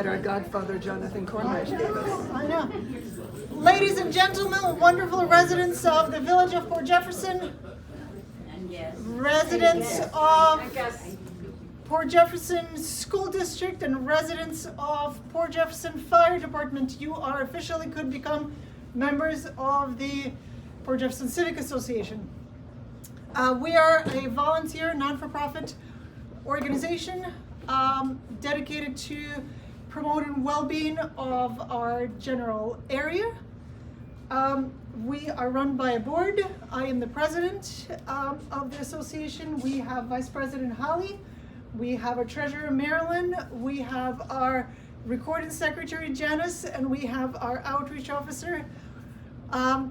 that our godfather Jonathan Kornreich gave us. I know. Ladies and gentlemen, wonderful residents of the village of Port Jefferson, residents of Port Jefferson School District, and residents of Port Jefferson Fire Department, you are officially could become members of the Port Jefferson Civic Association. We are a volunteer, non-for-profit organization dedicated to promoting well-being of our general area. We are run by a board. I am the president of the association. We have Vice President Holly. We have our treasurer Marilyn. We have our recording secretary Janice, and we have our outreach officer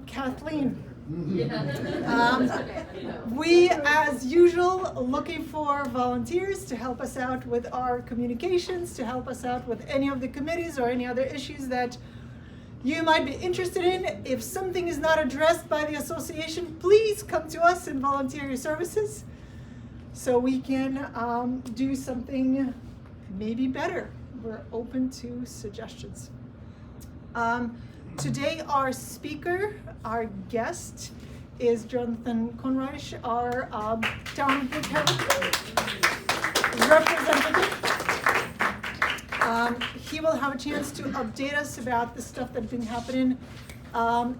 Kathleen. We, as usual, looking for volunteers to help us out with our communications, to help us out with any of the committees or any other issues that you might be interested in. If something is not addressed by the association, please come to us and volunteer your services so we can do something maybe better. We're open to suggestions. Today our speaker, our guest, is Jonathan Kornreich, our town of Brookhaven representative. He will have a chance to update us about the stuff that's been happening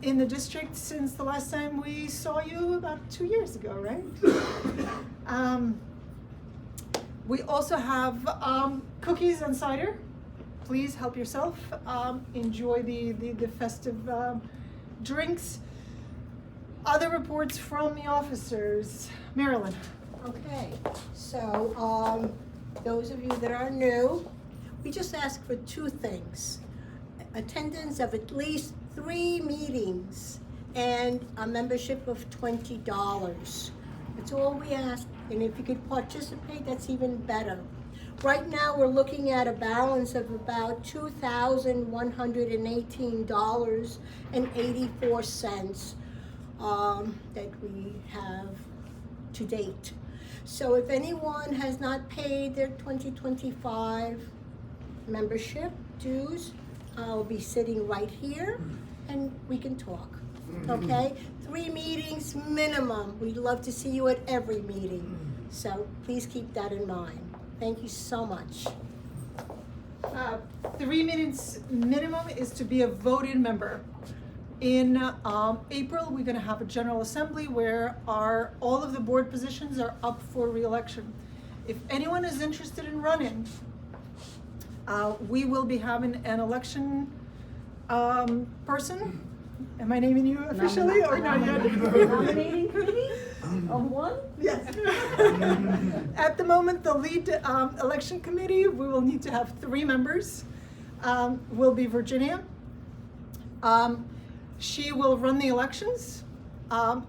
in the district since the last time we saw you about 2 years ago, right? We also have cookies and cider. Please help yourself. Enjoy the festive drinks. Other reports from the officers. Marilyn. Okay, so those of you that are new, we just ask for two things: attendance of at least 3 meetings and a membership of $20. That's all we ask, and if you could participate, that's even better. Right now, we're looking at a balance of about $2,118.84 that we have to date. So if anyone has not paid their 2025 membership dues, I'll be sitting right here and we can talk, okay? 3 meetings minimum. We'd love to see you at every meeting. So please keep that in mind. Thank you so much. 3 meetings minimum is to be a voting member. In April, we're going to have a general assembly where all of the board positions are up for re-election. If anyone is interested in running, we will be having an election person. Am I naming you officially or not yet? Nominating committee of one? Yes. At the moment, the lead election committee, we will need to have 3 members. Will be Virginia. She will run the elections.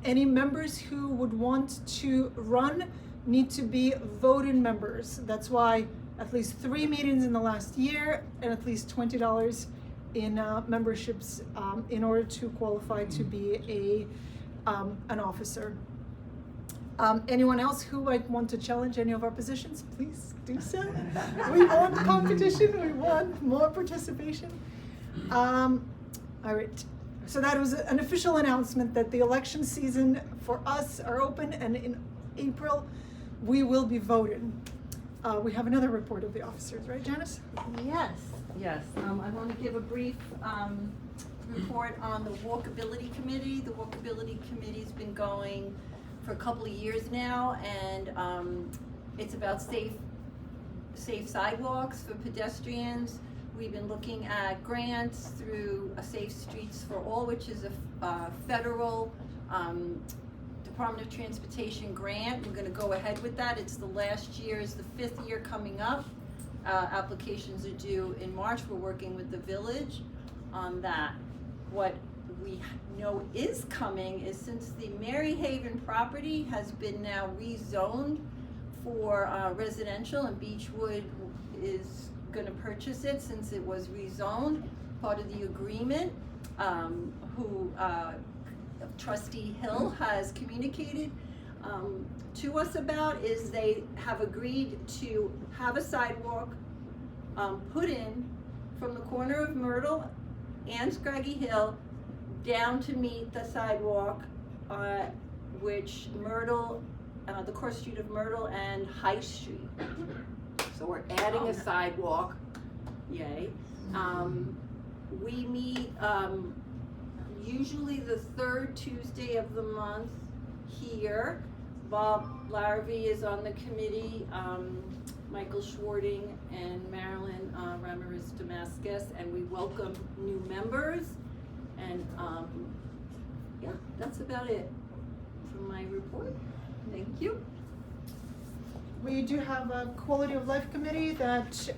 Any members who would want to run need to be voting members. That's why at least 3 meetings in the last year and at least $20 in memberships in order to qualify to be an officer. Anyone else who might want to challenge any of our positions, please do so. We want competition, we want more participation. All right, so that was an official announcement that the election season for us are open, and in April we will be voting. We have another report of the officers, right, Janice? Yes, I want to give a brief report on the Walkability Committee. The Walkability Committee's been going for a couple of years now, and it's about safe sidewalks for pedestrians. We've been looking at grants through Safe Streets for All, which is a federal Department of Transportation grant. We're going to go ahead with that. It's the last year, is the 5th year coming up. Applications are due in March. We're working with the village on that. What we know is coming is, since the Maryhaven property has been now rezoned for residential, and Beechwood is going to purchase it since it was rezoned, part of the agreement, Trustee Hill has communicated to us about, is they have agreed to have a sidewalk put in from the corner of Myrtle and Scraggy Hill down to meet the sidewalk, which Myrtle, the cross street of Myrtle and High Street. So we're adding a sidewalk, yay. We meet usually the third Tuesday of the month here. Bob Larrabee is on the committee, Michael Schwarting and Marilyn Ramirez Damascus, and we welcome new members. And yeah, that's about it for my report. Thank you. We do have a quality of life committee that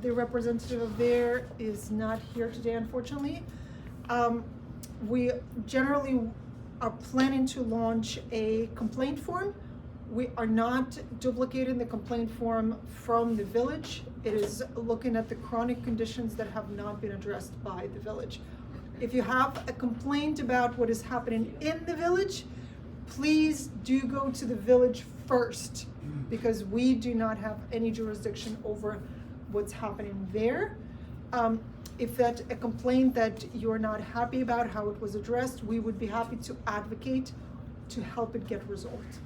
the representative of there is not here today, unfortunately. We generally are planning to launch a complaint form. We are not duplicating the complaint form from the village. It is looking at the chronic conditions that have not been addressed by the village. If you have a complaint about what is happening in the village, please do go to the village first, because we do not have any jurisdiction over what's happening there. If that's a complaint that you're not happy about how it was addressed, we would be happy to advocate to help it get resolved.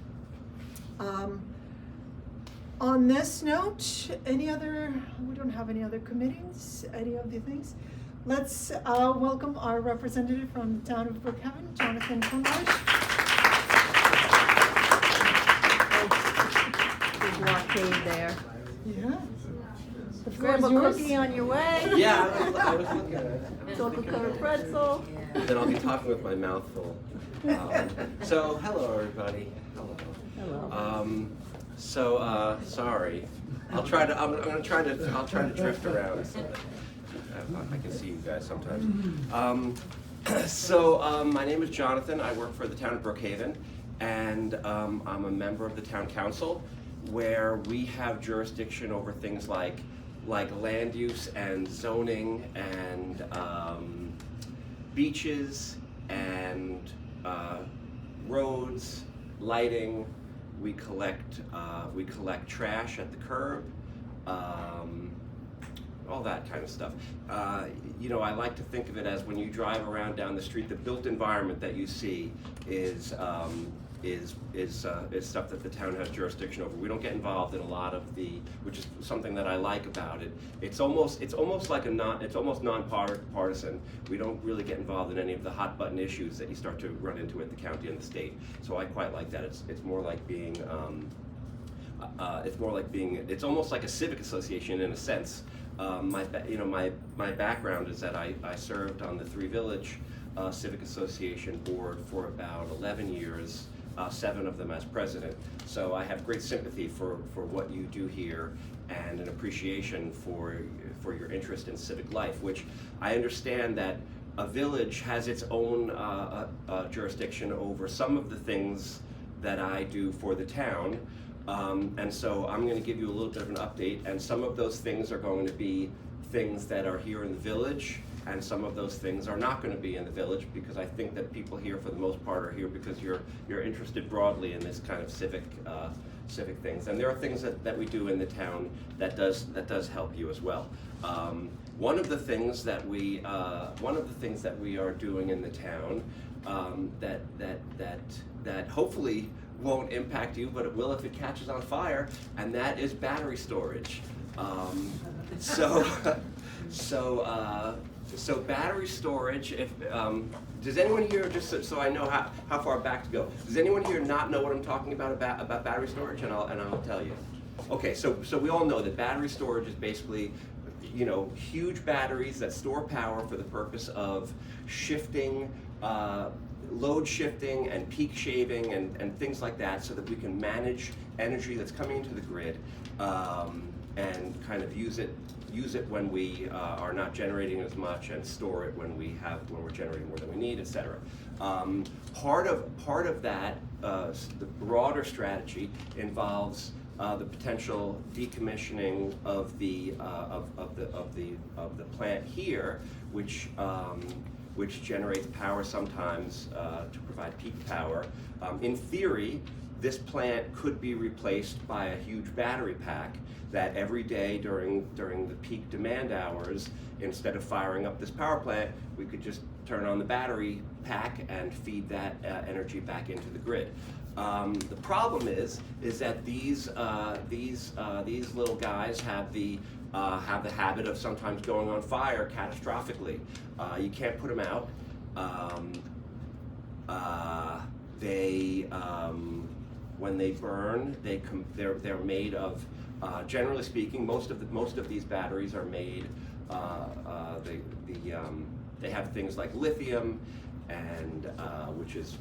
On this note, we don't have any other committees, any of the things. Let's welcome our representative from the town of Brookhaven, Jonathan Kornreich. Big blockade there. Yeah. The floor Grab a is yours. cookie on your way. Yeah, I was looking at it. Chocolate covered pretzel. Then I'll be talking with my mouth full. So, hello everybody. Hello. Hello. Sorry. I'll try to drift around so that I can see you guys sometimes. My name is Jonathan. I work for the town of Brookhaven, and I'm a member of the town council, where we have jurisdiction over things like land use and zoning and beaches and roads, lighting. We collect trash at the curb, all that kind of stuff. I like to think of it as when you drive around down the street, the built environment that you see is stuff that the town has jurisdiction over. We don't get involved in a lot of which is something that I like about it. It's almost nonpartisan. We don't really get involved in any of the hot button issues that you start to run into at the county and the state. So I quite like that. It's more like being it's almost like a civic association in a sense. My background is that I served on the Three Village Civic Association board for about 11 years. 7 of them as president. So I have great sympathy for what you do here and an appreciation for your interest in civic life, which I understand that a village has its own jurisdiction over some of the things that I do for the town. And so I'm going to give you a little bit of an update, and some of those things are going to be things that are here in the village, and some of those things are not going to be in the village, because I think that people here for the most part are here because you're interested broadly in this kind of civic things. And there are things that we do in the town that does help you as well. One of the things that we are doing in the town that hopefully won't impact you, but it will if it catches on fire, and that is battery storage. So battery storage, does anyone here, just so I know how far back to go, does anyone here not know what I'm talking about battery storage? And I'll tell you. Okay, so we all know that battery storage is basically, huge batteries that store power for the purpose of shifting, load shifting and peak shaving and things like that, so that we can manage energy that's coming into the grid and kind of use it when we are not generating as much, and store it when we're generating more than we need, etc. Part of that, the broader strategy involves the potential decommissioning of the plant here, which generates power sometimes to provide peak power. In theory, this plant could be replaced by a huge battery pack that every day during the peak demand hours, instead of firing up this power plant, we could just turn on the battery pack and feed that energy back into the grid. The problem is that these little guys have the habit of sometimes going on fire catastrophically. You can't put them out. When they burn, they're made of. Generally speaking, most of these batteries are made. They have things like lithium, and which is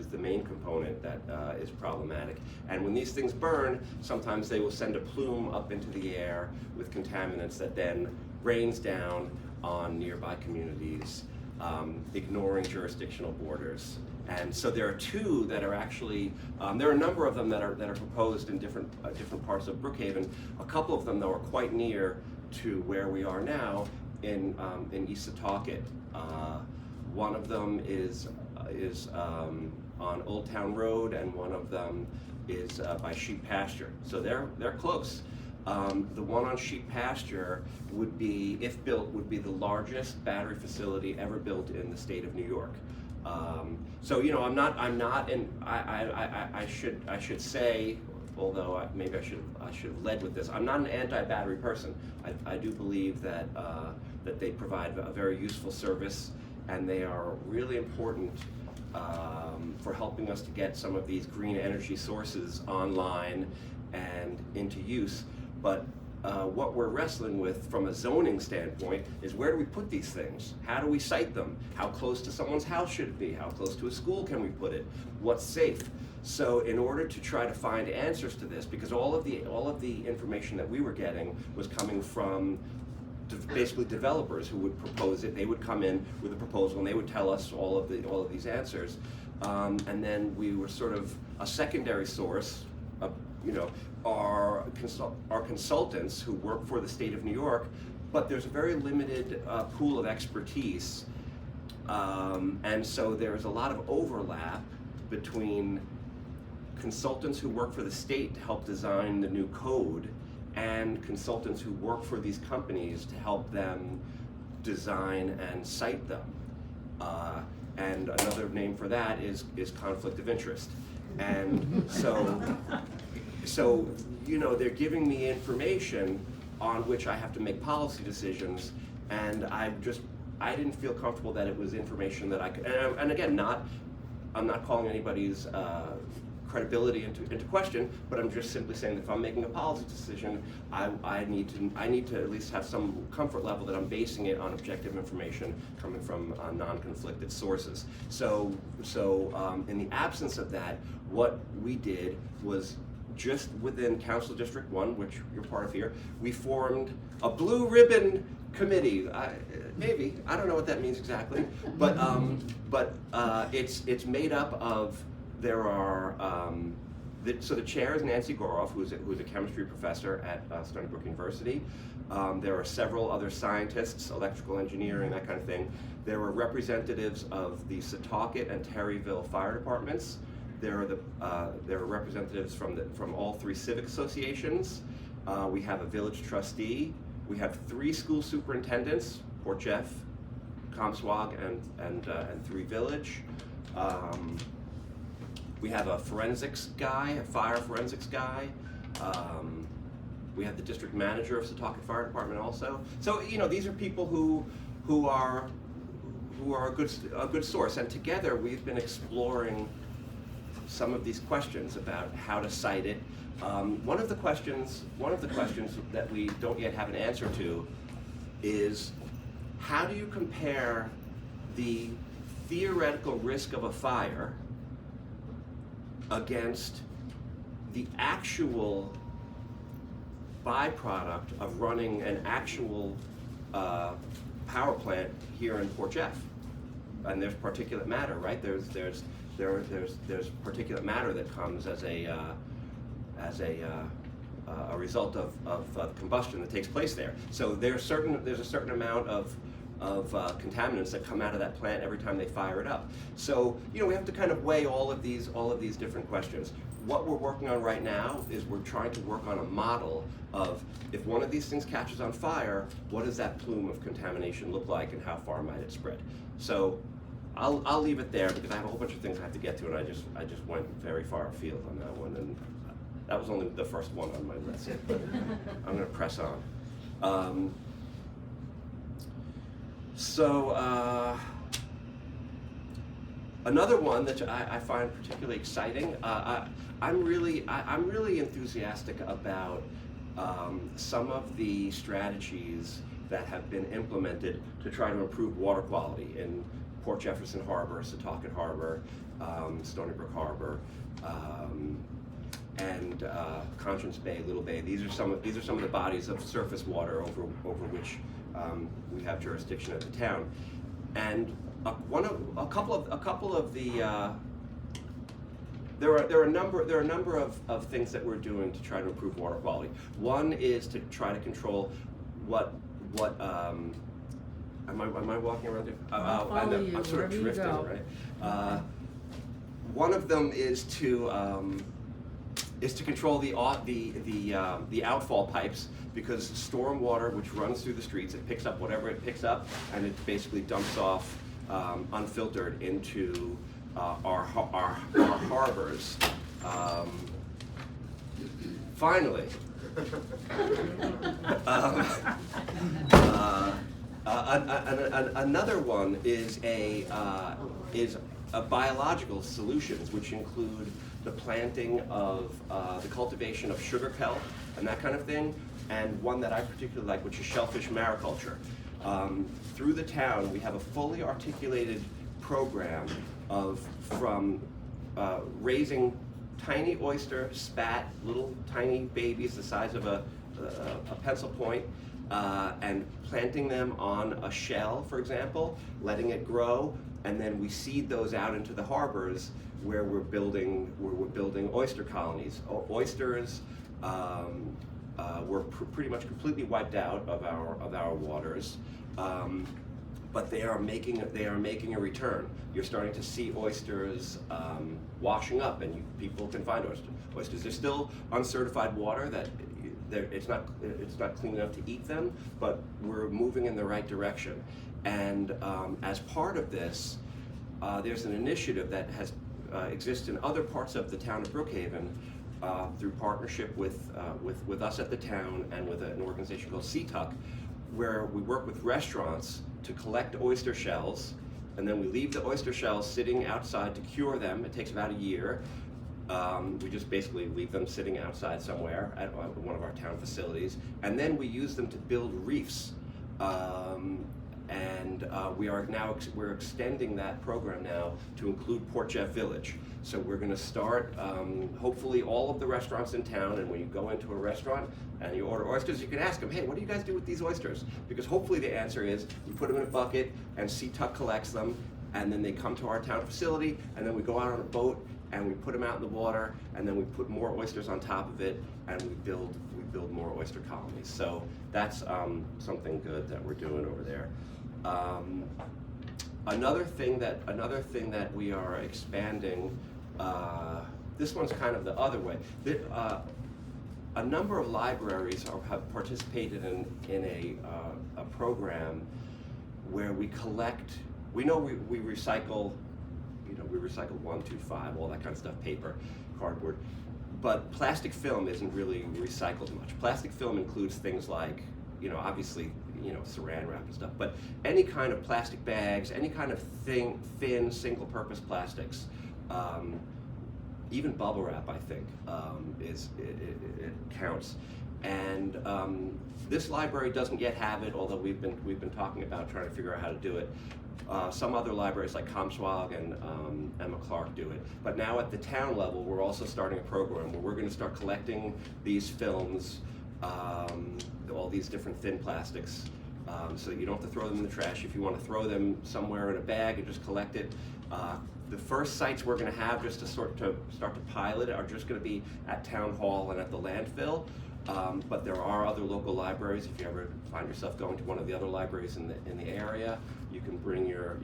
the main component that is problematic. And when these things burn, sometimes they will send a plume up into the air with contaminants that then rains down on nearby communities, ignoring jurisdictional borders. And so there are two that are actually, there are a number of them that are proposed in different parts of Brookhaven. A couple of them, though, are quite near to where we are now in East Setauket. One of them is on Old Town Road, and one of them is by Sheep Pasture. So they're close. The one on Sheep Pasture would be, if built, would be the largest battery facility ever built in the state of New York. So you know, I should say, although maybe I should have led with this. I'm not an anti-battery person. I do believe that they provide a very useful service, and they are really important for helping us to get some of these green energy sources online and into use. But what we're wrestling with from a zoning standpoint is, where do we put these things? How do we site them? How close to someone's house should it be? How close to a school can we put it? What's safe? So in order to try to find answers to this, because all of the information that we were getting was coming from basically developers who would propose it. They would come in with a proposal and they would tell us all of these answers, and then we were sort of a secondary source. Our consultants who work for the state of New York, but there's a very limited pool of expertise, and so there's a lot of overlap between consultants who work for the state to help design the new code and consultants who work for these companies to help them design and cite them. And another name for that is conflict of interest. And so you know, they're giving me information on which I have to make policy decisions, and I didn't feel comfortable that it was information that I could, and again, I'm not calling anybody's credibility into question, but I'm just simply saying that if I'm making a policy decision, I need to at least have some comfort level that I'm basing it on objective information coming from non-conflicted sources. So in the absence of that, what we did was, just within Council District 1, which you're part of here, we formed a blue ribbon committee. Maybe, I don't know what that means exactly, but it's made up of, there are, so the chair is Nancy Goroff, who's a chemistry professor at Stony Brook University. There are several other scientists, electrical engineering, that kind of thing. There are representatives of the Setauket and Terryville fire departments. There are representatives from all three civic associations. We have a village trustee. We have 3 school superintendents: Port Jeff, Comswag, and 3 Village. We have a forensics guy, a fire forensics guy. We have the district manager of Setauket Fire Department also. So you know, these are people who are a good source, and together we've been exploring some of these questions about how to cite it. One of the questions that we don't yet have an answer to is, how do you compare the theoretical risk of a fire against the actual byproduct of running an actual power plant here in Port Jeff? And there's particulate matter, right? There's particulate matter that comes as a result of combustion that takes place there. So there's a certain amount of contaminants that come out of that plant every time they fire it up. So, we have to kind of weigh all of these different questions. What we're working on right now is we're trying to work on a model of, if one of these things catches on fire, what does that plume of contamination look like and how far might it spread? So I'll leave it there because I have a whole bunch of things I have to get to, and I just went very far afield on that one, and that was only the first one on my list, but I'm gonna press on. Another one that I find particularly exciting, I'm really enthusiastic about some of the strategies that have been implemented to try to improve water quality in Port Jefferson Harbor, Setauket Harbor, Stony Brook Harbor, and Conscience Bay, Little Bay. These are some of the bodies of surface water over which we have jurisdiction at the town. And a couple of the there are a number of things that we're doing to try to improve water quality. One is to try to control what am I walking around here? I'm sort of drifting, right? One of them is to control the outfall pipes, because storm water, which runs through the streets, it picks up whatever it picks up, and it basically dumps off unfiltered into our harbors. Finally, another one is a biological solutions, which include the planting of the cultivation of sugar kelp and that kind of thing, and one that I particularly like, which is shellfish mariculture. Through the town, we have a fully articulated program from raising tiny oyster spat, little tiny babies the size of a pencil point, and planting them on a shell, for example, letting it grow, and then we seed those out into the harbors where we're building oyster colonies. Oysters were pretty much completely wiped out of our waters, but they are making a return. You're starting to see oysters washing up, and people can find oysters. There's still uncertified water that it's not clean enough to eat them, but we're moving in the right direction. And as part of this, there's an initiative that exists in other parts of the town of Brookhaven through partnership with us at the town and with an organization called CTUC, where we work with restaurants to collect oyster shells, and then we leave the oyster shells sitting outside to cure them. It takes about a year. We just basically leave them sitting outside somewhere at one of our town facilities, and then we use them to build reefs. We're extending that program now to include Port Jeff Village. So we're going to start hopefully all of the restaurants in town, and when you go into a restaurant and you order oysters, you can ask them, hey, what do you guys do with these oysters? Because hopefully the answer is we put them in a bucket and CTUC collects them, and then they come to our town facility, and then we go out on a boat and we put them out in the water, and then we put more oysters on top of it, and we build more oyster colonies. So that's something good that we're doing over there. Another thing that we are expanding, this one's kind of the other way. A number of libraries have participated in a program where we collect. We know we recycle. We recycle 1, 2, 5, all that kind of stuff, paper, cardboard. But plastic film isn't really recycled much. Plastic film includes things like, obviously, saran wrap and stuff, but any kind of plastic bags, any kind of thin, single-purpose plastics, even bubble wrap, I think, it counts. And this library doesn't yet have it, although we've been talking about trying to figure out how to do it. Some other libraries like Comswag and Emma Clark do it. But now at the town level, we're also starting a program where we're going to start collecting these films, all these different thin plastics, so that you don't have to throw them in the trash. If you want to throw them somewhere in a bag and just collect it, the first sites we're going to have just to start to pilot are just going to be at Town Hall and at the landfill. But there are other local libraries. If you ever find yourself going to one of the other libraries in the area, you can bring your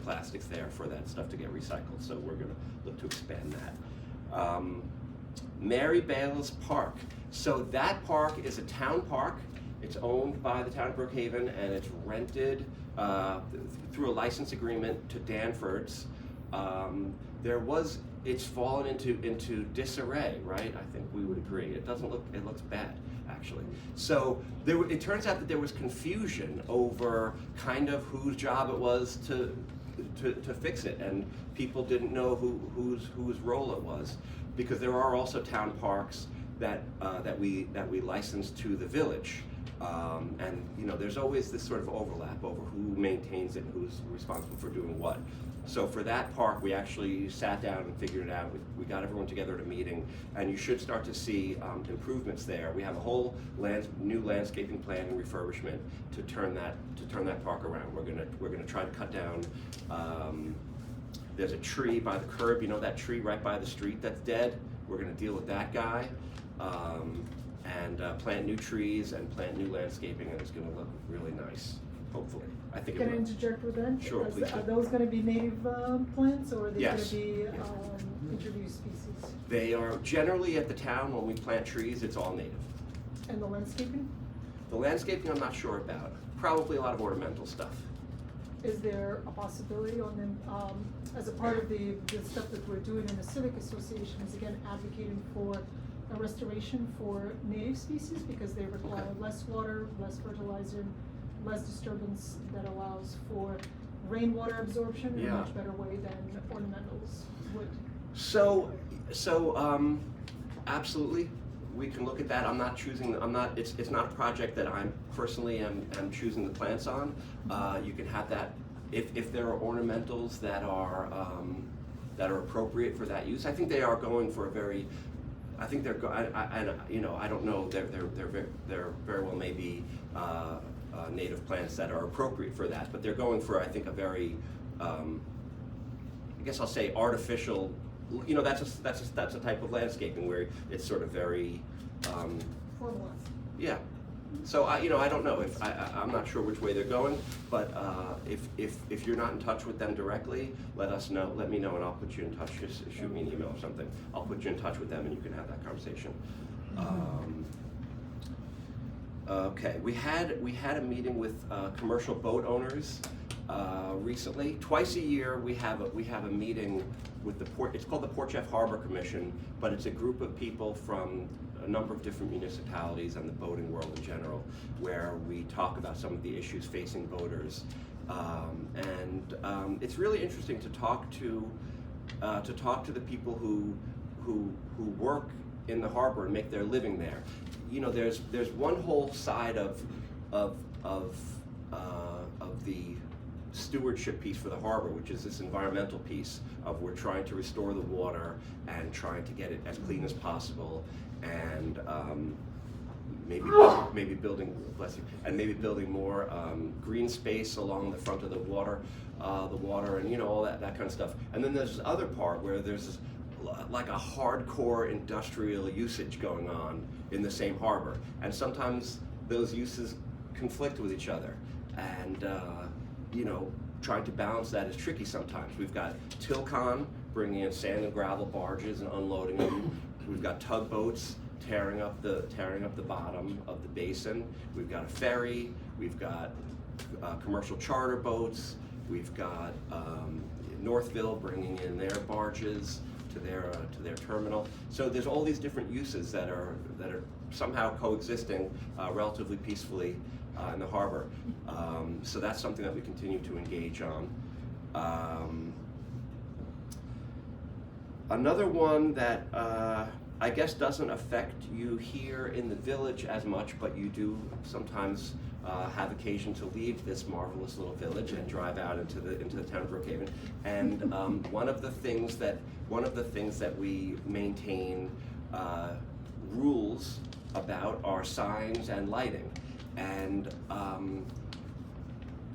plastics there for that stuff to get recycled. So we're going to look to expand that. Mary Bales Park. So that park is a town park. It's owned by the town of Brookhaven, and it's rented through a license agreement to Danfords. It's fallen into disarray, right? I think we would agree. It looks bad, actually. So it turns out that there was confusion over kind of whose job it was to fix it, and people didn't know whose role it was, because there are also town parks that we license to the village. And there's always this sort of overlap over who maintains it and who's responsible for doing what. So for that park, we actually sat down and figured it out. We got everyone together at a meeting, and you should start to see improvements there. We have a whole new landscaping plan and refurbishment to turn that park around. We're gonna try to cut down. There's a tree by the curb. You know that tree right by the street that's dead? We're gonna deal with that guy. And plant new trees and plant new landscaping, and it's going to look really nice, hopefully. I think Can I it will. interject with that? Sure, please do. Are those going to be native plants, or are they Yes. going to be introduced species? They are generally at the town, when we plant trees, it's all native. And the landscaping? The landscaping I'm not sure about. Probably a lot of ornamental stuff. Is there a possibility on them, as a part of the stuff that we're doing in the Civic Association, is again advocating for a restoration for native species, because they require less water, less fertilizer, less disturbance, that allows for rainwater absorption in a much better way than ornamentals would. So absolutely, we can look at that. It's not a project that I'm personally am choosing the plants on. You can have that if there are ornamentals that are appropriate for that use. I think they are going for a very. I think they're. I don't know. There very well may be native plants that are appropriate for that, but they're going for, I think, a very. I guess I'll say artificial. That's a type of landscaping where it's sort of very. Formalized. Yeah. So I don't know if I'm not sure which way they're going, but if you're not in touch with them directly, let us know. Let me know, and I'll put you in touch. Just shoot me an email or something. I'll put you in touch with them, and you can have that conversation. Okay, we had a meeting with commercial boat owners recently. Twice a year, we have a meeting with the port. It's called the Port Jeff Harbor Commission, but it's a group of people from a number of different municipalities and the boating world in general, where we talk about some of the issues facing boaters, and it's really interesting to talk to the people who work in the harbor and make their living there. There's one whole side of the stewardship piece for the harbor, which is this environmental piece of we're trying to restore the water and trying to get it as clean as possible, and maybe building, bless you, and maybe building more green space along the front of the water, and all that kind of stuff. And then there's this other part where there's like a hardcore industrial usage going on in the same harbor, and sometimes those uses conflict with each other, and trying to balance that is tricky sometimes. We've got Tilcon bringing in sand and gravel barges and unloading them. We've got tugboats tearing up the bottom of the basin. We've got a ferry. We've got commercial charter boats. We've got Northville bringing in their barges to their terminal. So there's all these different uses that are somehow coexisting relatively peacefully in the harbor. So that's something that we continue to engage on. Another one that I guess doesn't affect you here in the village as much, but you do sometimes have occasion to leave this marvelous little village and drive out into the town of Brookhaven. And one of the things that we maintain rules about are signs and lighting. And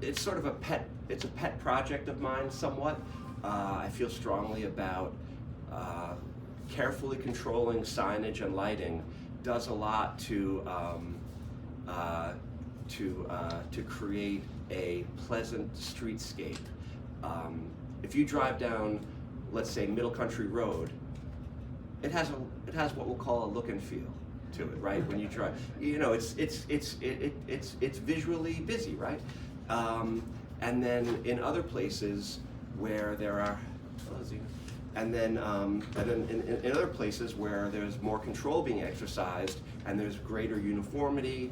it's sort of a pet project of mine somewhat. I feel strongly about carefully controlling signage and lighting does a lot to create a pleasant streetscape. If you drive down, let's say, Middle Country Road, it has what we'll call a look and feel to it, right? When you drive, it's visually busy, right? And then in other places where there are, and then in other places where there's more control being exercised and there's greater uniformity,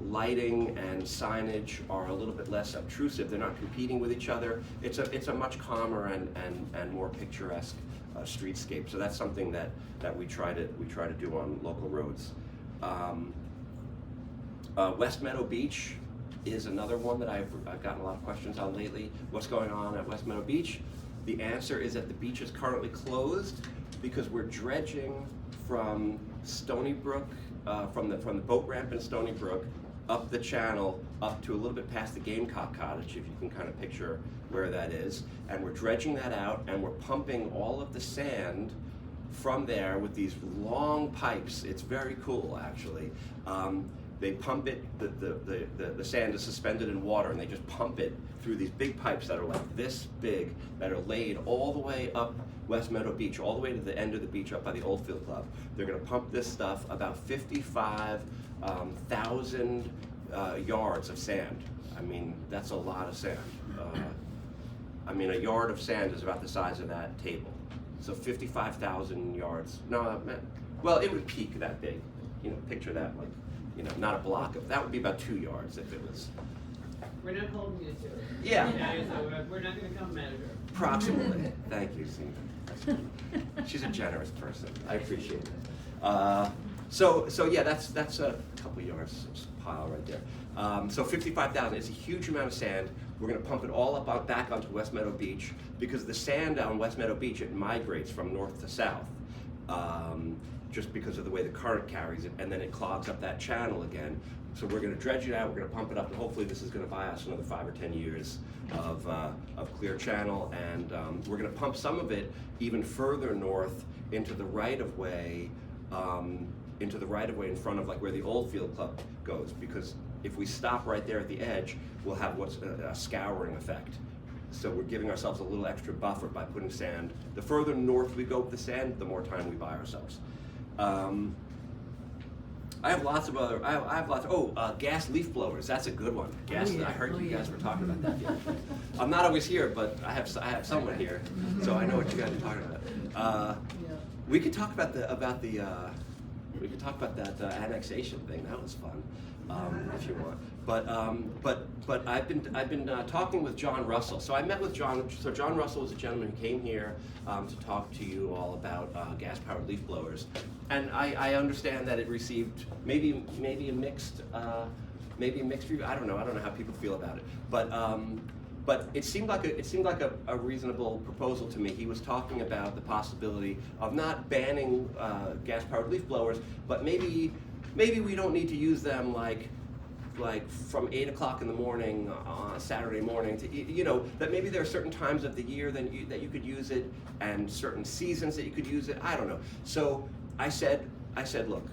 lighting and signage are a little bit less obtrusive. They're not competing with each other. It's a much calmer and more picturesque streetscape. So that's something that we try to do on local roads. West Meadow Beach is another one that I've gotten a lot of questions on lately. What's going on at West Meadow Beach? The answer is that the beach is currently closed because we're dredging from Stony Brook, from the boat ramp in Stony Brook, up the channel, up to a little bit past the Gamecock Cottage, if you can kind of picture where that is. And we're dredging that out, and we're pumping all of the sand from there with these long pipes. It's very cool, actually. They pump it, the sand is suspended in water, and they just pump it through these big pipes that are like this big, that are laid all the way up West Meadow Beach, all the way to the end of the beach up by the Old Field Club. They're gonna pump this stuff, about 55,000 yards of sand. I mean, that's a lot of sand. I mean, a yard of sand is about the size of that table. So 55,000 yards, well, it would peak that big. Picture that, like, not a block of, that would be about 2 yards if it was. We're not holding you to it. Yeah. So we're not gonna come measure. Approximately. Thank you, Steve. She's a generous person. I appreciate it. So yeah, that's a couple yards pile right there. So 55,000 is a huge amount of sand. We're going to pump it all up back onto West Meadow Beach because the sand on West Meadow Beach, it migrates from north to south, just because of the way the current carries it, and then it clogs up that channel again. So we're going to dredge it out, we're going to pump it up, and hopefully this is going to buy us another 5 or 10 years of clear channel, and we're going to pump some of it even further north into the right-of-way, in front of like where the Old Field Club goes, because if we stop right there at the edge, we'll have what's a scouring effect. So we're giving ourselves a little extra buffer by putting sand. The further north we go with the sand, the more time we buy ourselves. I have lots of other, gas leaf blowers, that's a good one. I heard you guys were talking about that the other day. I'm not always here, but I have someone here, so I know what you guys are talking about. We could talk about that annexation thing. That was fun, if you want. But I've been talking with John Russell. So I met with John. So John Russell was a gentleman who came here to talk to you all about gas-powered leaf blowers, and I understand that it received maybe a mixed review. I don't know how people feel about it, but it seemed like a reasonable proposal to me. He was talking about the possibility of not banning gas-powered leaf blowers, but maybe we don't need to use them like from 8 o'clock in the morning on a Saturday morning to, that maybe there are certain times of the year that you could use it, and certain seasons that you could use it. I don't know. So I said, look,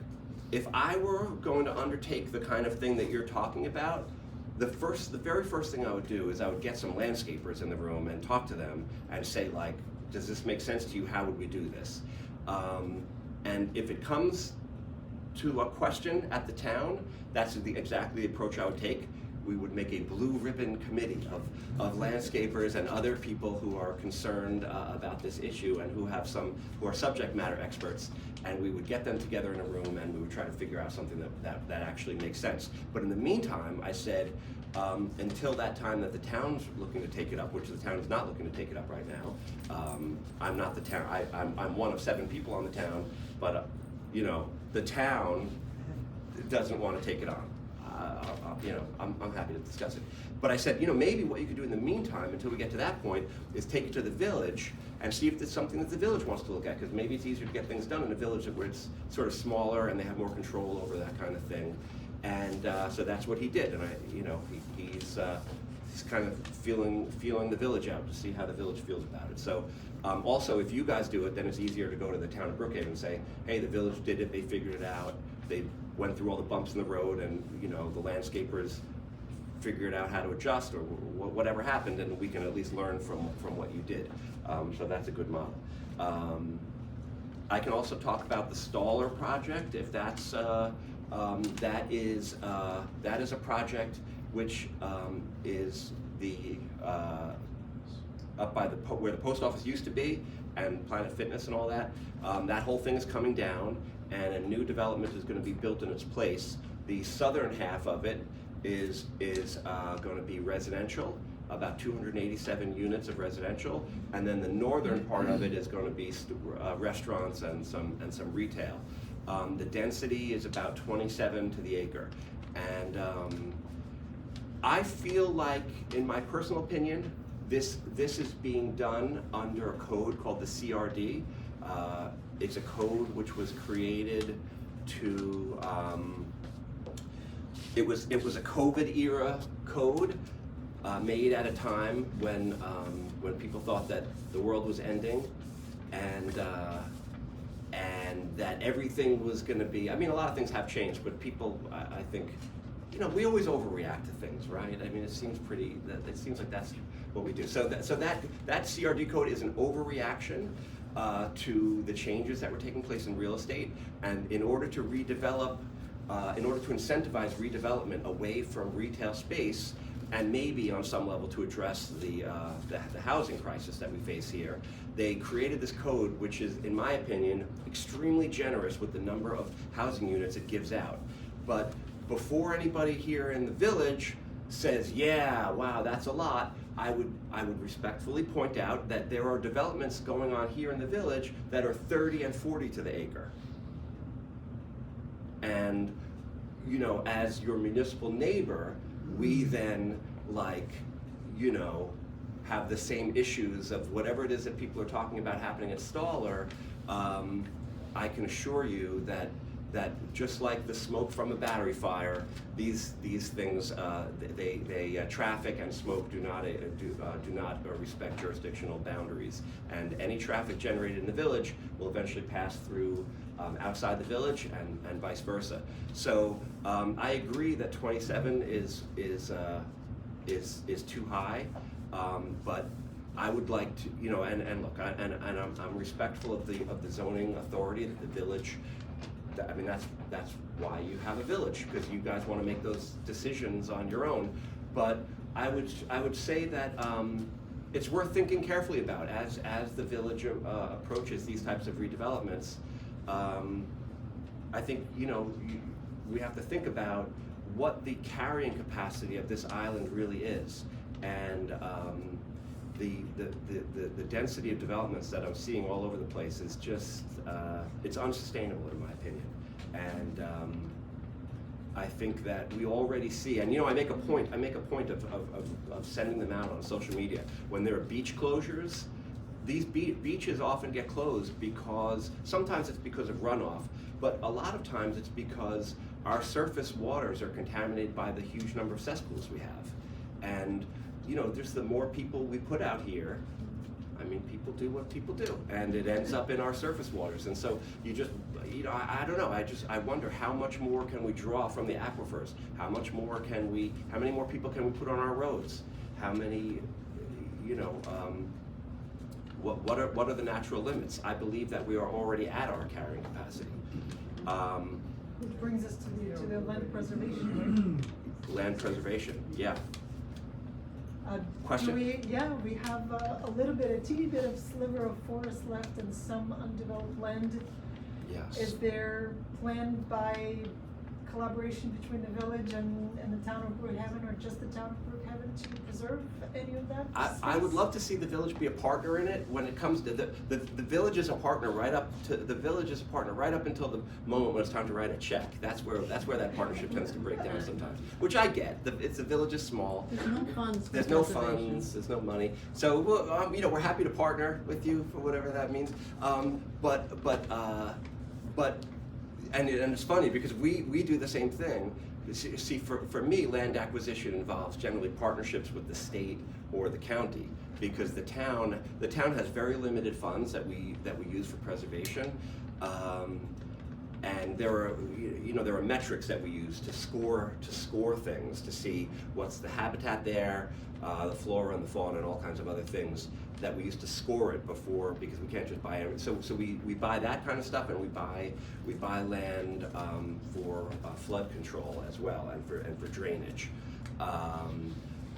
if I were going to undertake the kind of thing that you're talking about, the very first thing I would do is I would get some landscapers in the room and talk to them and say, like, does this make sense to you? How would we do this? And if it comes to a question at the town, that's exactly the approach I would take. We would make a blue ribbon committee of landscapers and other people who are concerned about this issue and who are subject matter experts, and we would get them together in a room and we would try to figure out something that actually makes sense. But in the meantime, I said, until that time that the town's looking to take it up, which the town is not looking to take it up right now. I'm not the town. I'm one of 7 people on the town, but the town doesn't want to take it on. I'm happy to discuss it. But I said, maybe what you could do in the meantime, until we get to that point, is take it to the village and see if it's something that the village wants to look at, because maybe it's easier to get things done in a village where it's sort of smaller and they have more control over that kind of thing. And so that's what he did, and he's kind of feeling the village out to see how the village feels about it. So also, if you guys do it, then it's easier to go to the town of Brookhaven and say, hey, the village did it, they figured it out, they went through all the bumps in the road, and the landscapers figured out how to adjust, or whatever happened, and we can at least learn from what you did. So that's a good model. I can also talk about the Staller project, if that's that is a project which is up by where the post office used to be, and Planet Fitness and all that. That whole thing is coming down, and a new development is going to be built in its place. The southern half of it is going to be residential, about 287 units of residential, and then the northern part of it is going to be restaurants and some retail. The density is about 27 to the acre, and I feel like, in my personal opinion, this is being done under a code called the CRD. It's a code which was created to it was a COVID era code made at a time when people thought that the world was ending, and that everything was going to be. I mean, a lot of things have changed, but people, I think, we always overreact to things, right? I mean, it seems like that's what we do. So that CRD code is an overreaction to the changes that were taking place in real estate, and in order to redevelop, in order to incentivize redevelopment away from retail space, and maybe on some level to address the housing crisis that we face here, they created this code, which is, in my opinion, extremely generous with the number of housing units it gives out. But before anybody here in the village says, yeah, wow, that's a lot, I would respectfully point out that there are developments going on here in the village that are 30 and 40 to the acre. And, as your municipal neighbor, we then, have the same issues of whatever it is that people are talking about happening at Staller. I can assure you that just like the smoke from a battery fire, these things, traffic and smoke do not respect jurisdictional boundaries, and any traffic generated in the village will eventually pass through outside the village, and vice versa. So I agree that 27 is too high, but I would like to, and look, I'm respectful of the zoning authority that the village. I mean, that's why you have a village, because you guys want to make those decisions on your own. But I would say that it's worth thinking carefully about as the village approaches these types of redevelopments. I think we have to think about what the carrying capacity of this island really is, and the density of developments that I'm seeing all over the place is just it's unsustainable, in my opinion. And I think that we already see, and I make a point of sending them out on social media when there are beach closures. These beaches often get closed because sometimes it's because of runoff, but a lot of times it's because our surface waters are contaminated by the huge number of cesspools we have. And just the more people we put out here, I mean, people do what people do, and it ends up in our surface waters. And so you just, I don't know. I wonder how much more can we draw from the aquifers? How many more people can we put on our roads? How many, what are the natural limits? I believe that we are already at our carrying capacity. Which brings us to the land preservation. Land preservation, yeah. Question? We have a teeny bit of sliver of forest left and some undeveloped land. Yes. Is there planned by collaboration between the village and the town of Brookhaven, or just the town of Brookhaven, to preserve any of that? I would love to see the village be a partner in it. When it comes to the village is a partner right up until the moment when it's time to write a check. That's where that partnership tends to break down sometimes, which I get. The village is small. There's no funds. There's no funds. There's no money. So we're happy to partner with you for whatever that means. And it's funny because we do the same thing. see, for me, land acquisition involves generally partnerships with the state or the county, because the town has very limited funds that we use for preservation, and there are metrics that we use to score things, to see what's the habitat there, the flora and the fauna and all kinds of other things that we use to score it before, because we can't just buy it. So we buy that kind of stuff, and we buy land for flood control as well, and for drainage.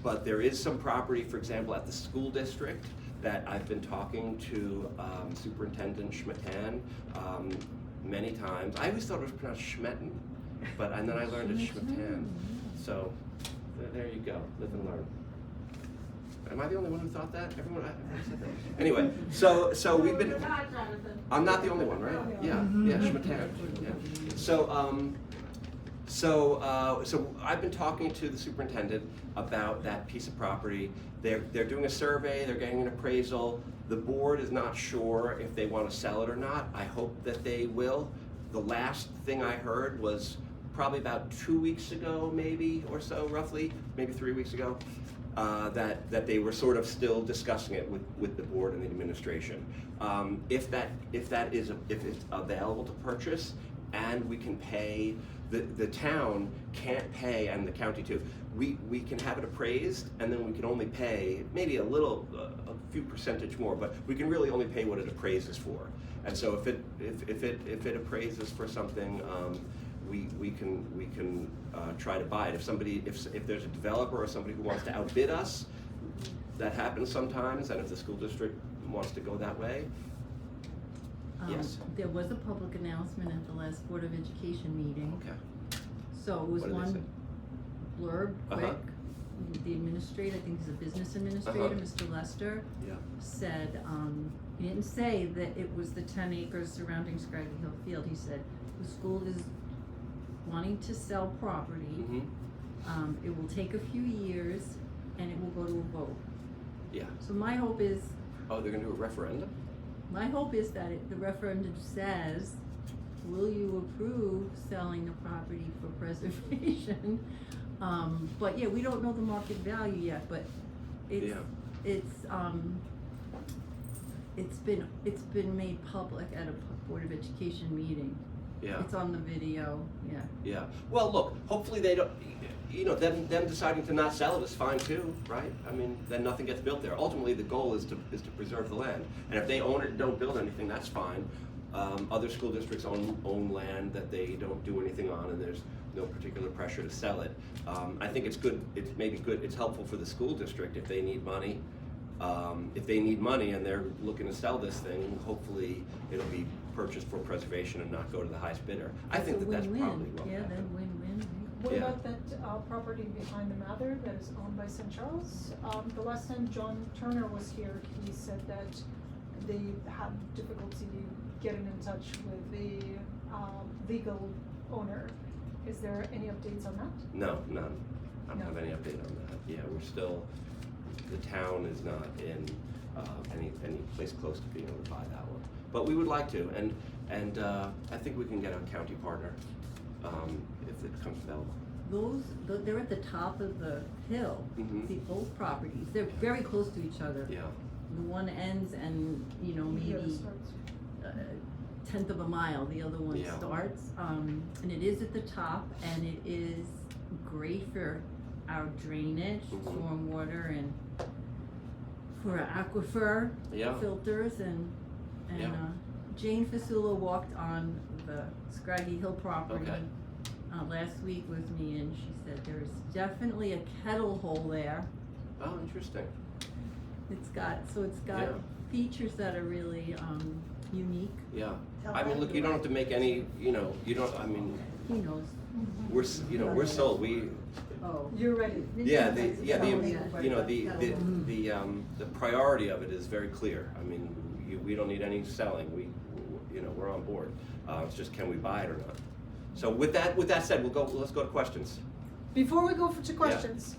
But there is some property, for example, at the school district that I've been talking to Superintendent Schmatan many times. I always thought it was pronounced Schmetten, and then I learned it's Schmatan. So there you go, live and learn. Am I the only one who thought that? Everyone said that. Anyway, so we've been. I'm not the only one, right? Yeah, Schmatan. Yeah. So I've been talking to the superintendent about that piece of property. They're doing a survey. They're getting an appraisal. The board is not sure if they want to sell it or not. I hope that they will. The last thing I heard was probably about 2 weeks ago, maybe, or so, roughly, maybe 3 weeks ago. That they were sort of still discussing it with the board and the administration. If it's available to purchase, and we can pay, the town can't pay, and the county too. We can have it appraised, and then we can only pay maybe a few percentage more, but we can really only pay what it appraises for. And so if it appraises for something, we can try to buy it. If there's a developer or somebody who wants to outbid us, that happens sometimes, and if the school district wants to go that way. Yes. There was a public announcement at the last Board of Education meeting. Okay. So it was What did they one say? blurb, quick. Uh-huh. The administrator, I think he's a business administrator, Uh-huh. Mr. Lester, Yeah. said, he didn't say that it was the 10 acres surrounding Scraggy Hill Field. He said the school is wanting to sell property. Mm-hmm. It will take a few years, and it will go to a vote. Yeah. So my hope is Oh, they're gonna do a referendum? that the referendum says, will you approve selling the property for preservation? But yeah, we don't know the market value yet, but it's been made public at a Board of Education meeting. Yeah. It's on the video, yeah. Yeah. Well, look, hopefully they don't, them deciding to not sell it is fine too, right? I mean, then nothing gets built there. Ultimately, the goal is to preserve the land. And if they own it and don't build anything, that's fine. Other school districts own land that they don't do anything on, and there's no particular pressure to sell it. I think it's good, it's helpful for the school district if they need money. If they need money and they're looking to sell this thing, hopefully it'll be purchased for preservation and not go to the highest bidder. I think that's probably what will Yeah, happen. then win-win, right? What Yeah. about that property behind the Mather that is owned by St. Charles? The last time John Turner was here, he said that they had difficulty getting in touch with the legal owner. Is there any updates on that? No, none. I don't No. have any update on that. Yeah, the town is not in any place close to being able to buy that one. But we would like to, and I think we can get a county partner if it becomes available. They're at the top of the hill, Mhm. the both properties, they're very close to each other. Yeah. The one ends and, Here it maybe starts. a tenth of a mile, the other one Yeah. starts. And it is at the top, and it is great for our drainage, Mhm. stormwater, and for our aquifer Yeah. filters, and Yeah. Jane Fasula walked on the Scraggy Hill property Okay. last week with me, and she said there's definitely a kettle hole there. Oh, interesting. It's got Yeah. features that are really unique. Yeah. I mean, look, you don't have to make any, you don't, I mean, He knows. we're sold. Oh. You're ready. The priority of it is very clear. I mean, we don't need any selling. We're on board. It's just, can we buy it or not? So with that said, let's go to questions. Before we go to questions,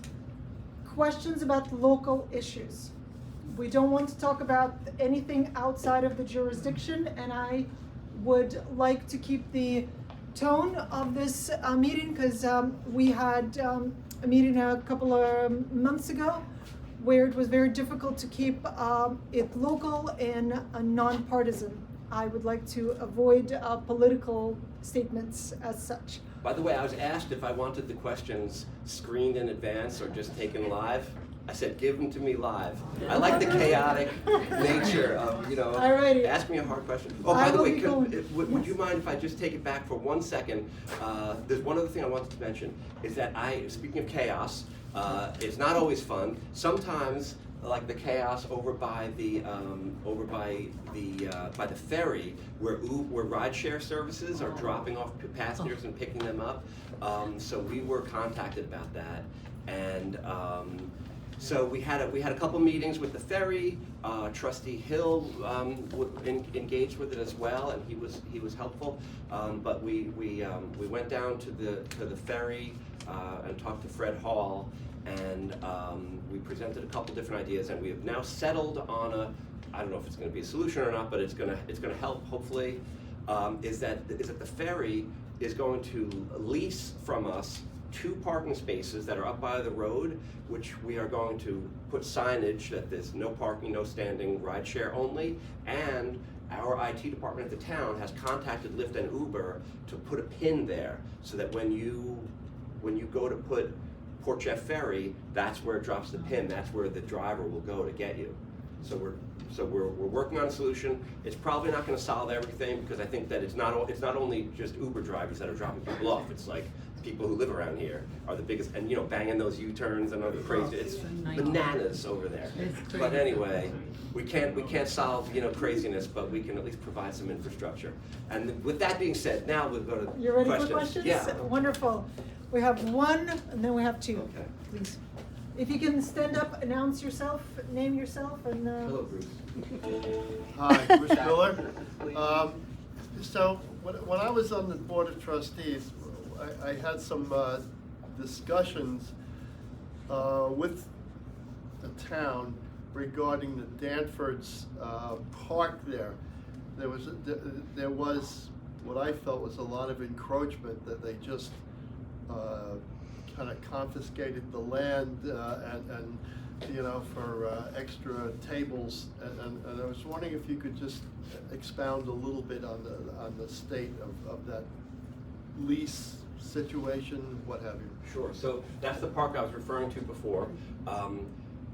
questions about local issues. We don't want to talk about anything outside of the jurisdiction, and I would like to keep the tone of this meeting, because we had a meeting a couple of months ago where it was very difficult to keep it local and non-partisan. I would like to avoid political statements as such. By the way, I was asked if I wanted the questions screened in advance or just taken live. I said, give them to me live. I like the chaotic nature of, Alrighty. ask me a hard question. Oh, by I the will way, be going. would you mind if I just take it back for 1 second? There's one other thing I wanted to mention, is that speaking of chaos, it's not always fun. Sometimes, like the chaos over by the ferry, where rideshare services are dropping off passengers and picking them up. So we were contacted about that, and so we had a couple meetings with the ferry. Trustee Hill engaged with it as well, and he was helpful. But we went down to the ferry and talked to Fred Hall. And we presented a couple different ideas, and we have now settled on I don't know if it's going to be a solution or not, but it's going to help hopefully. Is that the ferry is going to lease from us 2 parking spaces that are up by the road, which we are going to put signage that there's no parking, no standing, rideshare only, and our IT department at the town has contacted Lyft and Uber to put a pin there, so that when you go to put Port Jeff Ferry, that's where it drops the pin. That's where the driver will go to get you. So we're working on a solution. It's probably not going to solve everything, because I think that it's not only just Uber drivers that are dropping people off. It's like people who live around here are the biggest, and banging those U-turns and other crazy. It's bananas over there. But anyway, we can't solve craziness, but we can at least provide some infrastructure. And with that being said, now we'll go to You ready questions. for questions? Yeah. Wonderful. We have 1, and then we have 2. Okay. Please. If you can stand up, announce yourself, name yourself, and Hello, Bruce. Hi, Bruce Miller. So when I was on the Board of Trustees, I had some discussions with the town regarding the Danfords park there. There was what I felt was a lot of encroachment, that they just kind of confiscated the land and for extra tables, and I was wondering if you could just expound a little bit on the state of that lease situation, what have you. Sure. So that's the park I was referring to before.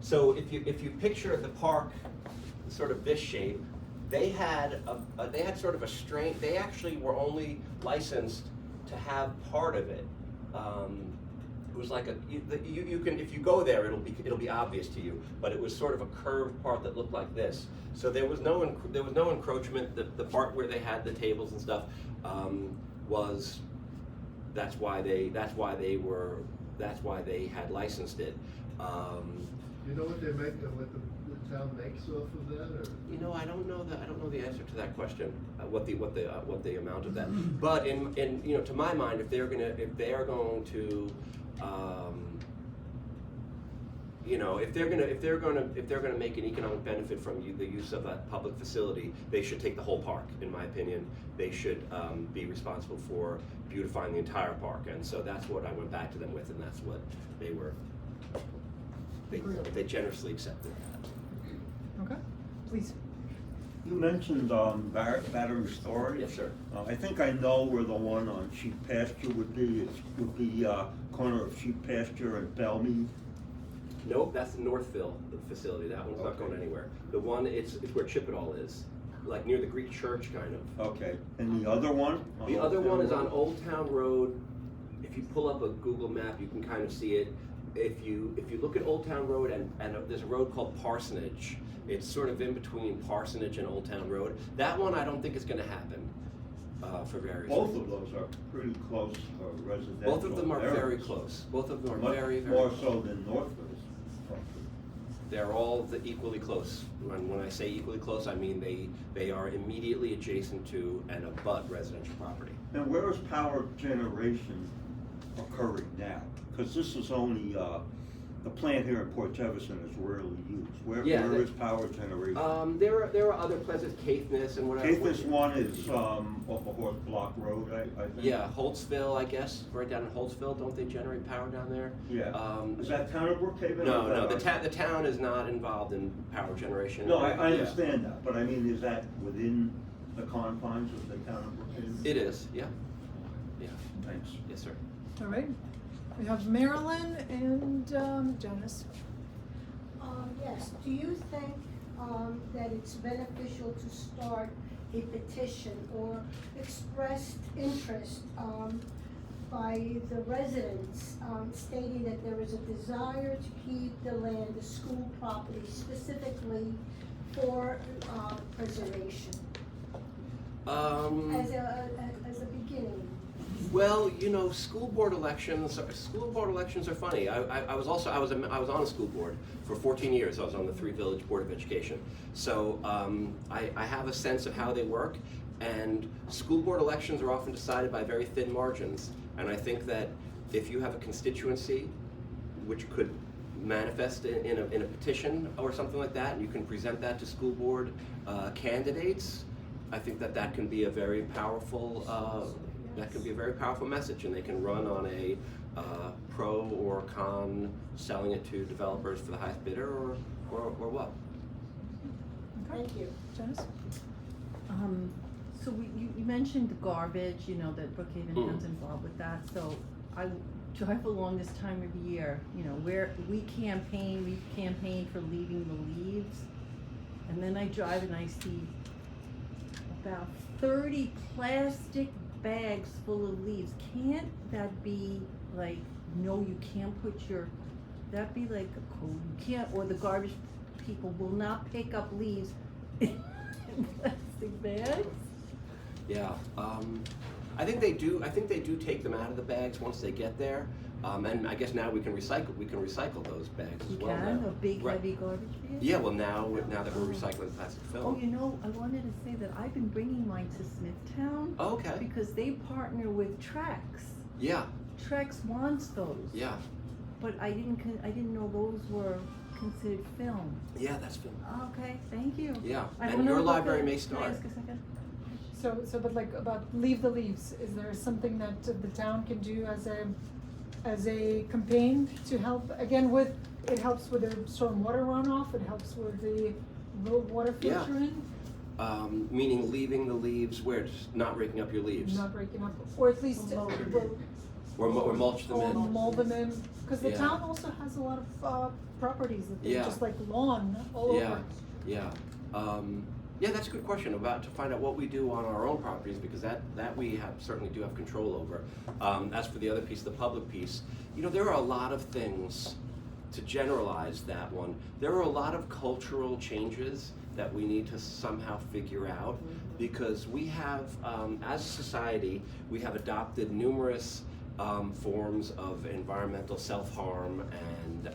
So if you picture the park sort of this shape, they had sort of a strange. They actually were only licensed to have part of it. It was like you can, if you go there, it'll be obvious to you. But it was sort of a curved part that looked like this. So there was no encroachment. The part where they had the tables and stuff was. That's why they had licensed it. You know what the town makes off of that, or? I don't know that. I don't know the answer to that question. What the amount of that? But in to my mind, if they are going to if they're going to make an economic benefit from the use of that public facility, they should take the whole park. In my opinion, they should be responsible for beautifying the entire park, and so that's what I went back to them with, and that's what they were. They generously accepted that. Okay, please. You mentioned battery storage. Yes, sir. I think I know where the one on Sheep Pasture would be. It would be corner of Sheep Pasture and Bellmead. Nope, that's the Northville facility. That one's not going anywhere. The one, it's where Chippewa is, like near the Greek church, kind of. Okay, and the other one? The other one is on Old Town Road. If you pull up a Google map, you can kind of see it. If you look at Old Town Road, and there's a road called Parsonage. It's sort of in between Parsonage and Old Town Road. That one I don't think is going to happen for various Both reasons. of those are pretty close residential. Both of them are areas. very close. Both of them are Much very, very more close. so than Northville's property. They're all equally close. When I say equally close, I mean they are immediately adjacent to and abut residential property. And where is power generation occurring now? Because this is only the the plant here in Port Jefferson is rarely used. Where Yeah, is power generation? There are other places, Caithness and whatever. Caithness one is, off of Horse Block Road, I think. Yeah, Holtzville, I guess, right down in Holtzville, don't they generate power down there? Yeah. Is that town of Brookhaven? No, or no, is that- the town is not involved in power generation. No, I Yeah. understand that, but I mean, is that within the confines of the town of Brookhaven? It is, yeah, yeah, Thanks. yes, sir. All right. We have Marilyn and Janice. Yes, do you think, that it's beneficial to start a petition or expressed interest, by the residents, stating that there is a desire to keep the land, the school property specifically for, preservation? As a beginning? Well, you know, school board elections are funny. I was on a school board for 14 years. I was on the Three Village Board of Education. So I have a sense of how they work, and school board elections are often decided by very thin margins. And I think that if you have a constituency which could manifest in a petition or something like that, and you can present that to school board candidates, I think that can be a very powerful message, and they can run on a pro or con, selling it to developers for the highest bidder, or what. Okay. Thank you. Janice? So you mentioned the garbage, you know, that Brookhaven comes involved with that, so I drive along this time of year, you know, where we campaign for leaving the leaves, and then I drive and I see about 30 plastic bags full of leaves. Can't that be like, no, you can't put that be like a code, you can't, or the garbage people will not pick up leaves in plastic bags? Yeah, I think they do take them out of the bags once they get there, and I guess now we can recycle those bags as You well can, now. a big Right. heavy garbage bag? Yeah, well now that we're recycling plastic film. Oh, you know, I wanted to say that I've been bringing mine to Smithtown. Oh, okay. Because they partner with Trex. Yeah, Trex wants those. yeah, But I didn't know those were considered film. yeah, that's film. Okay, thank you. Yeah, I don't and know your about library the- may Can I start. ask a second? So, but like about Leave the Leaves, is there something that the town can do as a campaign to help, again, it helps with the stormwater runoff, it helps with the road water Yeah. filtering, Meaning leaving the leaves where, just not raking up your leaves, not breaking up, or at least, or mulch them or in. mold them in, because the Yeah. town also has a lot of properties that they Yeah. just like lawn all Yeah, over. yeah. Yeah, that's a good question to find out what we do on our own properties, because that we certainly do have control over. As for the other piece, the public piece, you know, there are a lot of things, to generalize that one, there are a lot of cultural changes that we need to somehow figure out, because we have, as a society, we have adopted numerous forms of environmental self-harm and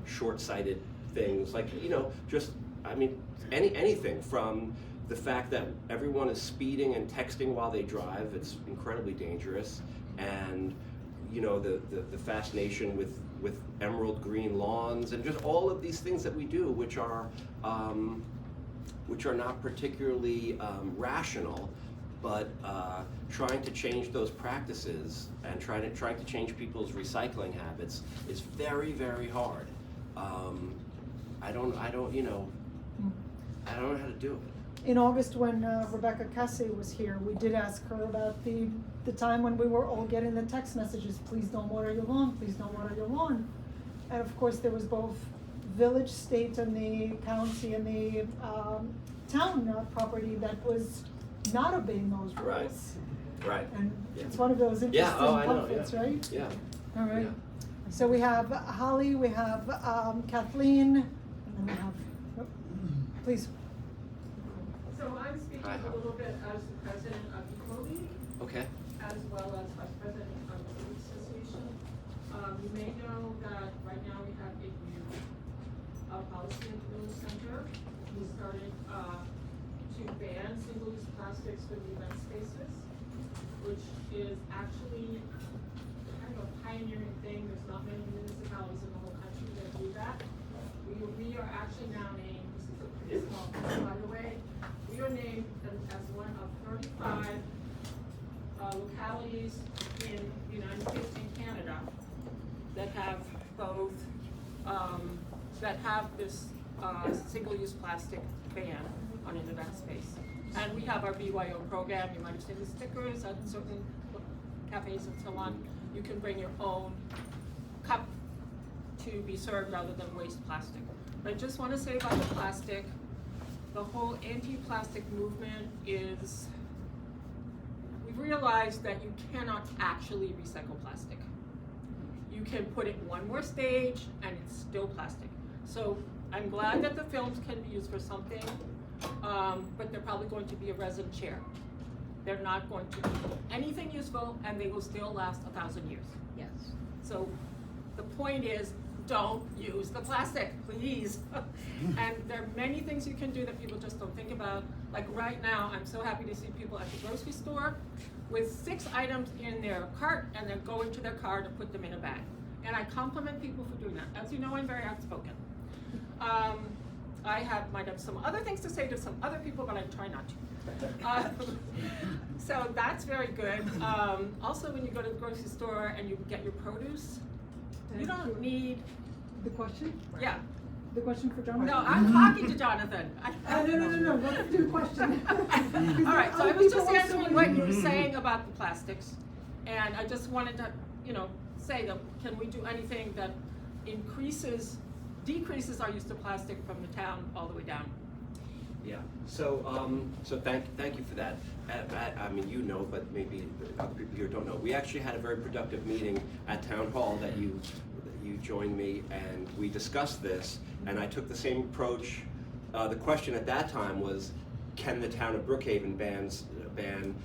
short-sighted things, like, you know, just, I mean, anything from the fact that everyone is speeding and texting while they drive, it's incredibly dangerous, and, you know, the fascination with emerald green lawns, and just all of these things that we do, which are not particularly rational, but trying to change those practices and trying to change people's recycling habits is very, very hard. I don't know how to do it. In August, when Rebecca Cassay was here, we did ask her about the time when we were all getting the text messages, please don't water your lawn, please don't water your lawn. And of course, there was both village, state, and the county and the town property that was not obeying those rules. Right. And Yeah. it's one of those Yeah, interesting oh, I know, conflicts, yeah. right? Yeah. All right. Yeah. So we have Holly, we have Kathleen, and then we have, oh, please. So I'm speaking Hi. a little bit as the president of Eco-League, Okay. as well as vice president of the Food Association. You may know that right now we have a new policy at the village center. We started to ban single-use plastics for the event spaces, which is actually kind of a pioneering thing. There's not many municipalities in the whole country that actually now named, this is a pretty small thing, by the way, we are named as one of 35 localities in the United States and Canada that have both, that have this single-use plastic ban on internet space. And we have our BYO program. You might have seen the stickers at certain cafes and so on. You can bring your own cup to be served rather than waste plastic. But I just want to say about the plastic, the whole anti-plastic movement is, we've realized that you cannot actually recycle plastic. You can put it one more stage and it's still plastic. So I'm glad that the films can be used for something, but they're probably going to be a resin chair. They're not going to be anything useful, and they will still last 1,000 years. Yes. So the point is, don't use the plastic, please. And there are many things you can do that people just don't think about. Like right now, I'm so happy to see people at the grocery store with 6 items in their cart and then go into their car to put them in a bag. And I compliment people for doing that. As you know, I'm very outspoken. I might have some other things to say to some other people, but I try not to. So that's very good. Also, when you go to the grocery store and you get your produce, you don't need, The question? yeah. The question for Jonathan? No, I'm talking to Jonathan. No, let's do the question. All right, so I was just answering what you were saying about the plastics. And I just wanted to, say that, can we do anything that decreases our use of plastic from the town all the way down? Yeah, so thank you for that. I mean, you know, but maybe other people here don't know. We actually had a very productive meeting at Town Hall that you joined me, and we discussed this, and I took the same approach. The question at that time was, can the town of Brookhaven ban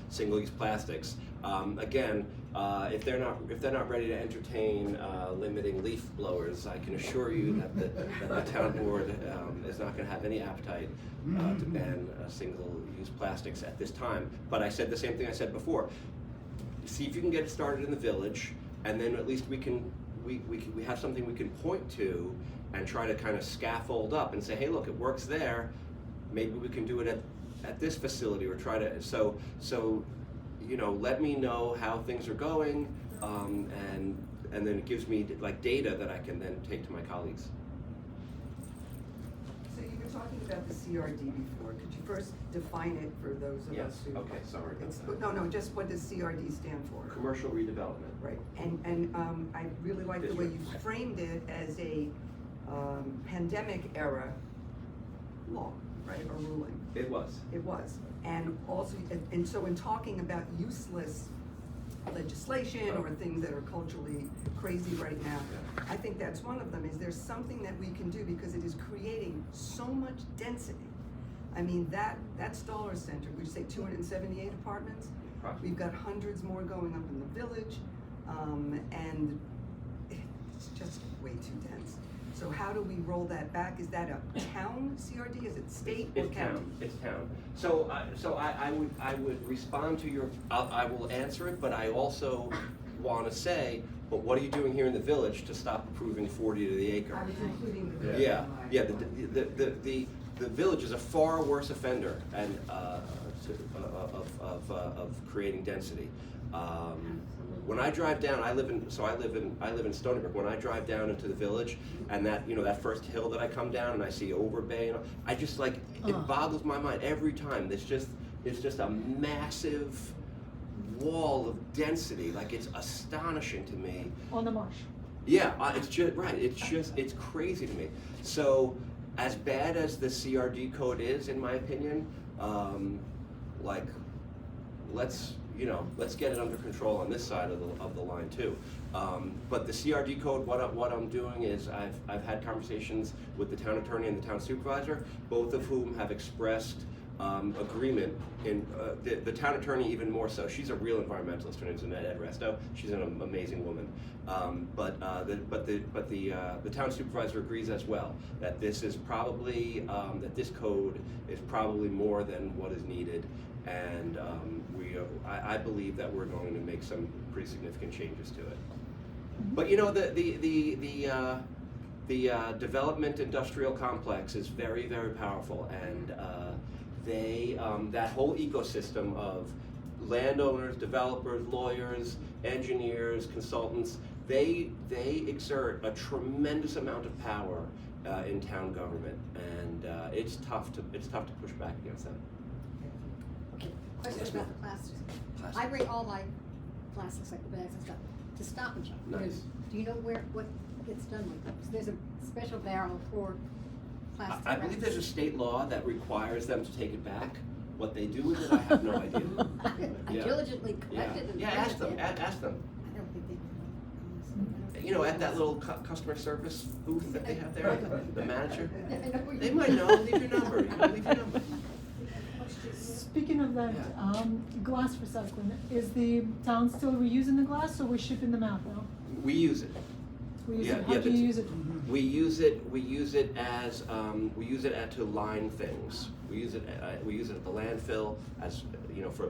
single-use plastics? Again, if they're not ready to entertain limiting leaf blowers, I can assure you that the town board is not going to have any appetite to ban single-use plastics at this time. But I said the same thing I said before. See if you can get it started in the village, and then at least we have something we can point to and try to kind of scaffold up and say, hey, look, it works there. Maybe we can do it at this facility, or try to so. Let me know how things are going, and then it gives me like data that I can then take to my colleagues. So you were talking about the CRD before. Could you first define it for those of us who? Okay, sorry about It's, that. no, just what does CRD stand for? Commercial redevelopment. Right, and I really like the way you framed it as a pandemic era law, right, or ruling. It was. It was, and also, and so in talking about useless legislation or things that are culturally crazy right now, I think that's one of them. Is there something that we can do, because it is creating so much density? I mean, that Stoller Center, would you say 278 apartments? We've got hundreds more going up in the village, and it's just way too dense. So how do we roll that back? Is that a town CRD? Is it state or county? It's town. So I would respond to your. I will answer it, but I also want to say, but what are you doing here in the village to stop approving 40 to the acre? I was including the village. Yeah. The village is a far worse offender and of creating density. When I drive down, I live in Stony Brook. When I drive down into the village, and that first hill that I come down, and I see Over Bay, and I just it boggles my mind every time. It's just a massive wall of density. Like, it's astonishing to me. On the marsh. Yeah, it's just right. It's crazy to me. So, as bad as the CRD code is, in my opinion, let's get it under control on this side of the line too. But the CRD code, what I'm doing is I've had conversations with the town attorney and the town supervisor, both of whom have expressed agreement. In the town attorney even more so. She's a real environmentalist. Her name's Annette Resto. She's an amazing woman. But the town supervisor agrees as well that this is probably that this code is probably more than what is needed, and I believe that we're going to make some pretty significant changes to it. But The development industrial complex is very, very powerful, and that whole ecosystem of landowners, developers, lawyers, engineers, consultants, they exert a tremendous amount of power in town government, and it's tough to push back against them. Okay, Yes, question ma'am. about the plastics. Plastic. I bring all my plastics, like the bags and stuff, to Stop and Shop. Nice. Do you know what gets done with them? 'Cause there's a special barrel for plastic. I believe there's a wraps. state law that requires them to take it back. What they do with it, I have no idea. I Yeah. diligently Yeah, collected and. yeah, ask them, printed it. ask them. I don't think they know. You know, at that little customer service booth that they have there, the manager, I know where they you- might know, leave your number, leave your number. Speaking of that, Yeah. glass recycling, is the town still reusing the glass, or we're shipping them out now? We use it. We use Yeah, it, how yeah, do you but- use it? We use it as, to line things. We use it at the landfill as,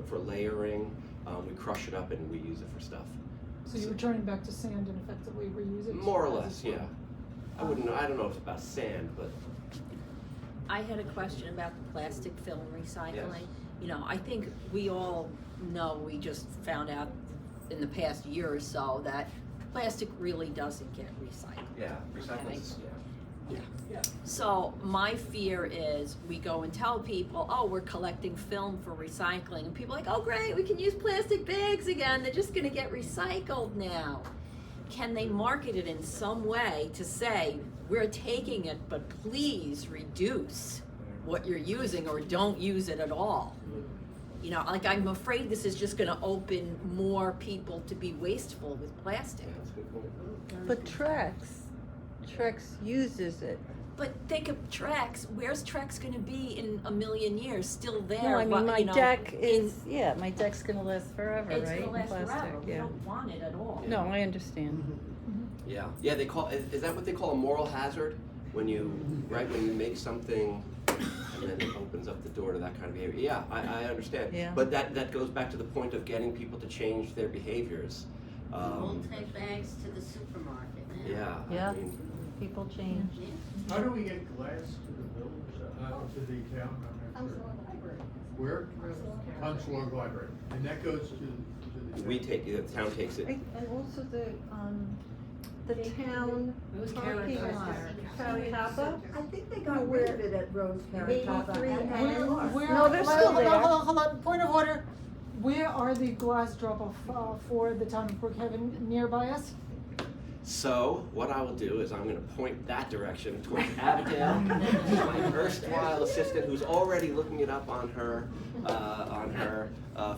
for layering. We crush it up and we use it for stuff. So you return it back to sand and effectively reuse it? More or as a less, yeah. form. I don't know if it's about sand, but I had a question about the plastic film recycling. Yes. You know, I think we all know, we just found out in the past year or so that plastic really doesn't get recycled. yeah, recycling's, yeah. So my fear is we go and tell people, oh, we're collecting film for recycling, and people are like, oh great, we can use plastic bags again, they're just gonna get recycled now. Can they market it in some way to say, we're taking it, but please reduce what you're using or don't use it at all? You know, like, I'm afraid this is just gonna open more people to be wasteful with plastic. Yeah, that's a good point. But Trex uses it. But think of Trex, where's Trex gonna be in a million years? Still there? No, I mean, but, my you know, deck it's- is, my deck's gonna last forever, right? It's gonna last Plastic, forever, we yeah. don't want it at all. No, I understand. Yeah, yeah, is that what they call a moral hazard? When you make something and then it opens up the door to that kind of behavior. Yeah, I understand. Yeah. But that goes back to the point of getting people to change their behaviors. Won't take bags to the supermarket now. Yeah, Yeah. I mean, People change. How do we get glass to the village, to the town? I'm not sure. Where? Consular Library, and that goes to the. the town takes it. And also the town Rose parking Carrot lot. Carrot. Carrot. I think they got rid of it at Rose Carrot Top. No, they're still there. Hold on, point of order. Where are the glass drop-off for the town of Brookhaven nearby us? So what I will do is I'm going to point that direction towards Abigail, my erstwhile assistant, who's already looking it up on her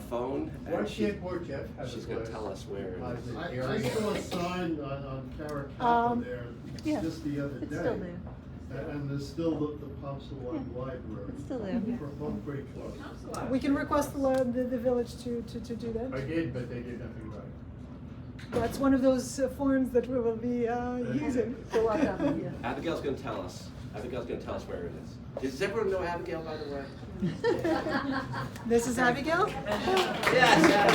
phone. Why and can't Port Jeff have she's a going to glass tell us where it is. I saw a sign on Carrot Top there yeah, just the other day. It's still there. And there's still the Popsicle Library. It's still there. We're both pretty close. We can request the village to do I that. did, but they did nothing right. That's one of those forms that we will be using. Abigail's going to tell us. Abigail's going to tell us where it is. Does everyone know Abigail, by the way? This is Abigail? Yes.